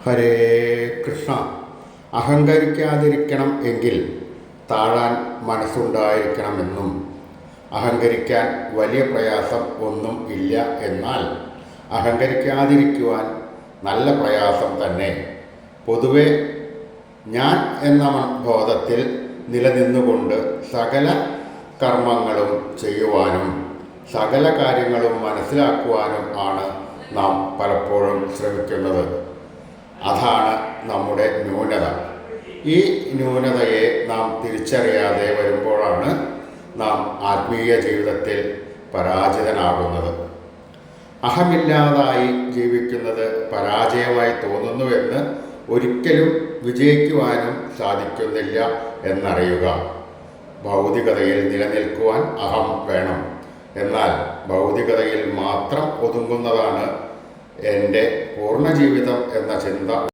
ഹരേ കൃഷ്ണ. അഹങ്കരിക്കാതിരിക്കണം എങ്കിൽ താഴാൻ മനസ്സുണ്ടായിരിക്കണമെന്നും അഹങ്കരിക്കാൻ വലിയ പ്രയാസം ഒന്നും ഇല്ല, എന്നാൽ അഹങ്കരിക്കാതിരിക്കുവാൻ നല്ല പ്രയാസം തന്നെ. പൊതുവെ ഞാൻ എന്ന ബോധത്തിൽ നിലനിന്നുകൊണ്ട് സകല കർമ്മങ്ങളും ചെയ്യുവാനും സകല കാര്യങ്ങളും മനസ്സിലാക്കുവാനും ആണ് നാം പലപ്പോഴും ശ്രമിക്കുന്നത്. അതാണ് നമ്മുടെ ന്യൂനത. ഈ ന്യൂനതയെ നാം തിരിച്ചറിയാതെ വരുമ്പോഴാണ് നാം ആത്മീയ ജീവിതത്തിൽ പരാജിതനാകുന്നത്. അഹമില്ലാതായി ജീവിക്കുന്നത് പരാജയമായി തോന്നുന്നുവെന്ന് ഒരിക്കലും വിജയിക്കുവാനും സാധിക്കുന്നില്ല എന്നറിയുക. ഭൗതികതയിൽ നിലനിൽക്കുവാൻ അഹം വേണം, എന്നാൽ ഭൗതികതയിൽ മാത്രം ഒതുങ്ങുന്നതാണ് എൻ്റെ പൂർണ്ണ ജീവിതം എന്ന ചിന്ത